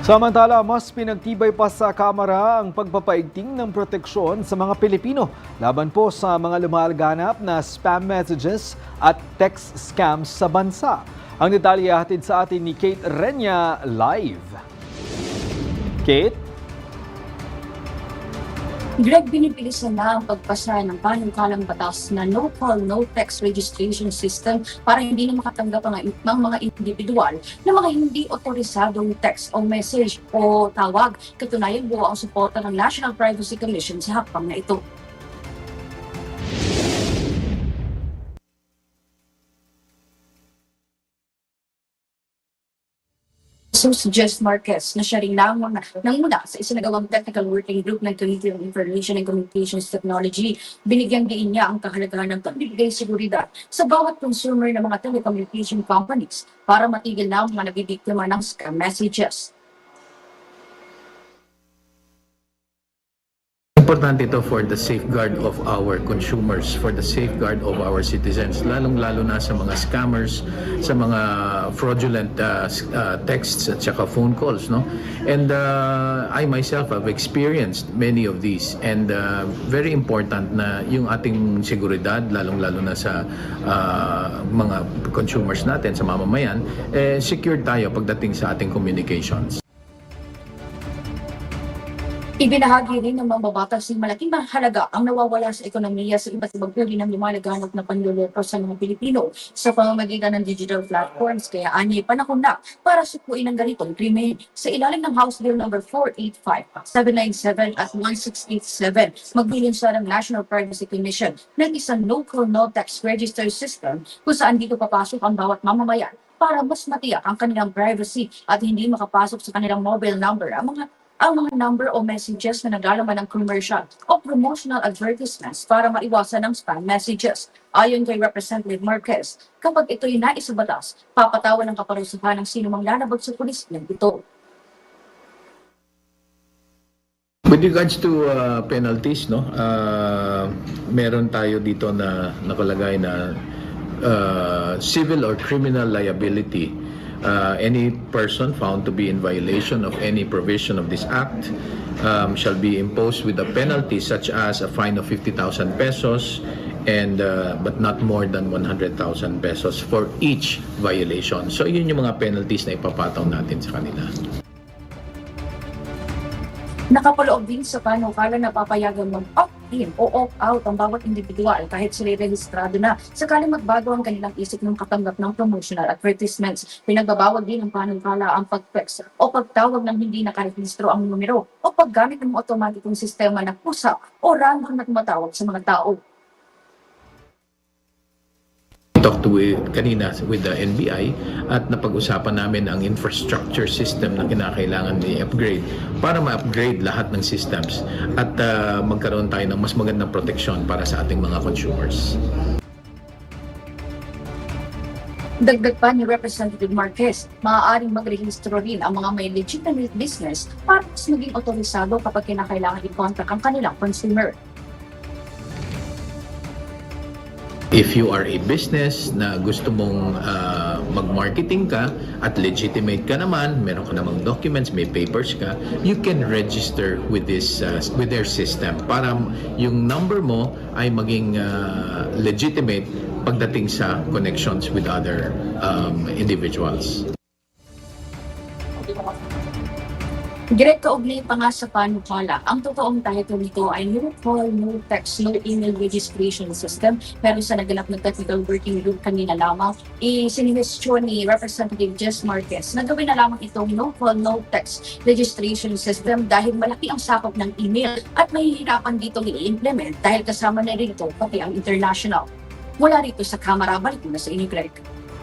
Samantala, mas pinagtibay pa sa Kamara ang pagpapaigting ng proteksyon sa mga Pilipino laban po sa mga lumalaganap na spam messages at text scams sa bansa. Ang detalye hatid sa atin ni Kate Renya live. Kate? Greg, binibilisan na ang pagpasa ng panukalang batas na no-call, no-text registration system para hindi na makatanggap ng mga individual na mga hindi otorisadong text o message o tawag. Katunayan, buo ang suporta ng National Privacy Commission sa hakbang na ito. So si Jess Marquez na siya rin nanguna sa isinagawang technical working group ng Committee on Information and Communications Technology. Binigyang diin niya ang kahalagahan ng pagbibigay seguridad sa bawat consumer ng mga telecommunication companies para matigil na ang mga nabibiktima ng scam messages. Importante ito for the safeguard of our consumers, for the safeguard of our citizens, lalong-lalo na sa mga scammers, sa mga fraudulent texts at saka phone calls, no? And I myself have experienced many of these, and very important na yung ating seguridad, lalong-lalo na sa mga consumers natin, sa mamamayan, secure tayo pagdating sa ating communications. Ibinahagi rin ng mambabatas ng malaking halaga ang nawawala sa ekonomiya sa iba't ibang uri ng lumalaganap na panloloko sa mga Pilipino sa pamamagitan ng digital platforms. Kaya anyay panahon na para sukuin ang ganitong krimen. Sa ilalim ng House Bill No. 485, 797 at 1687, magbilin siya ng National Privacy Commission ng isang no-call, no-text register system kung saan dito papasok ang bawat mamamayan para mas matiyak ang kanilang privacy at hindi makapasok sa kanilang mobile number ang mga number o messages na naglalaman ng commercial o promotional advertisements para maiwasan ang spam messages. Ayon kay Representative Marquez, kapag ito'y naisabatas, papatawan ng kaparusahan ng sino mang lalabag sa pulis ng ito. With regards to penalties, no, meron tayo dito na nakalagay na civil or criminal liability. Any person found to be in violation of any provision of this act shall be imposed with a penalty such as a fine of 50,000 pesos and but not more than 100,000 pesos for each violation. So yun yung mga penalties na ipapataw natin sa kanila. Nakapaloob din sa panukala na papayagan ng opt-in o opt-out ang bawat individual kahit sila rehistrado na sakaling magbago ang kanilang isip ng katanggap ng promotional advertisements. Pinagbabawal din ng panukala ang pag-text o pagtawag ng hindi nakarehistro ang numero o paggamit ng automatikong sistema na pusa o random na tumatawag sa mga tao. Talk to kanina with the NBI at napag-usapan namin ang infrastructure system na kinakailangan i-upgrade para ma-upgrade lahat ng systems at magkaroon tayo ng mas magandang proteksyon para sa ating mga consumers. Dagdag pa ni Representative Marquez, maaaring magrehistro rin ang mga may legitimate business para mas maging otorisado kapag kinakailangan i-contact ang kanilang consumer. If you are a business na gusto mong mag-marketing ka at legitimate ka naman, meron ka namang documents, may papers ka, you can register with this with their system para yung number mo ay maging legitimate pagdating sa connections with other individuals. Direct kaugnay pa nga sa panukala, ang totoong title nito ay No Call, No Text, No Email Registration System. Pero sa naganap ng technical working group kanina lamang, sinimestyon ni Representative Jess Marquez na gawin na lamang itong No Call, No Text Registration System dahil malaki ang sakop ng email at mahihirapan dito i-implement dahil kasama na rito pati ang international. Mula rito sa Kamara, balik na sa inyo, Greg.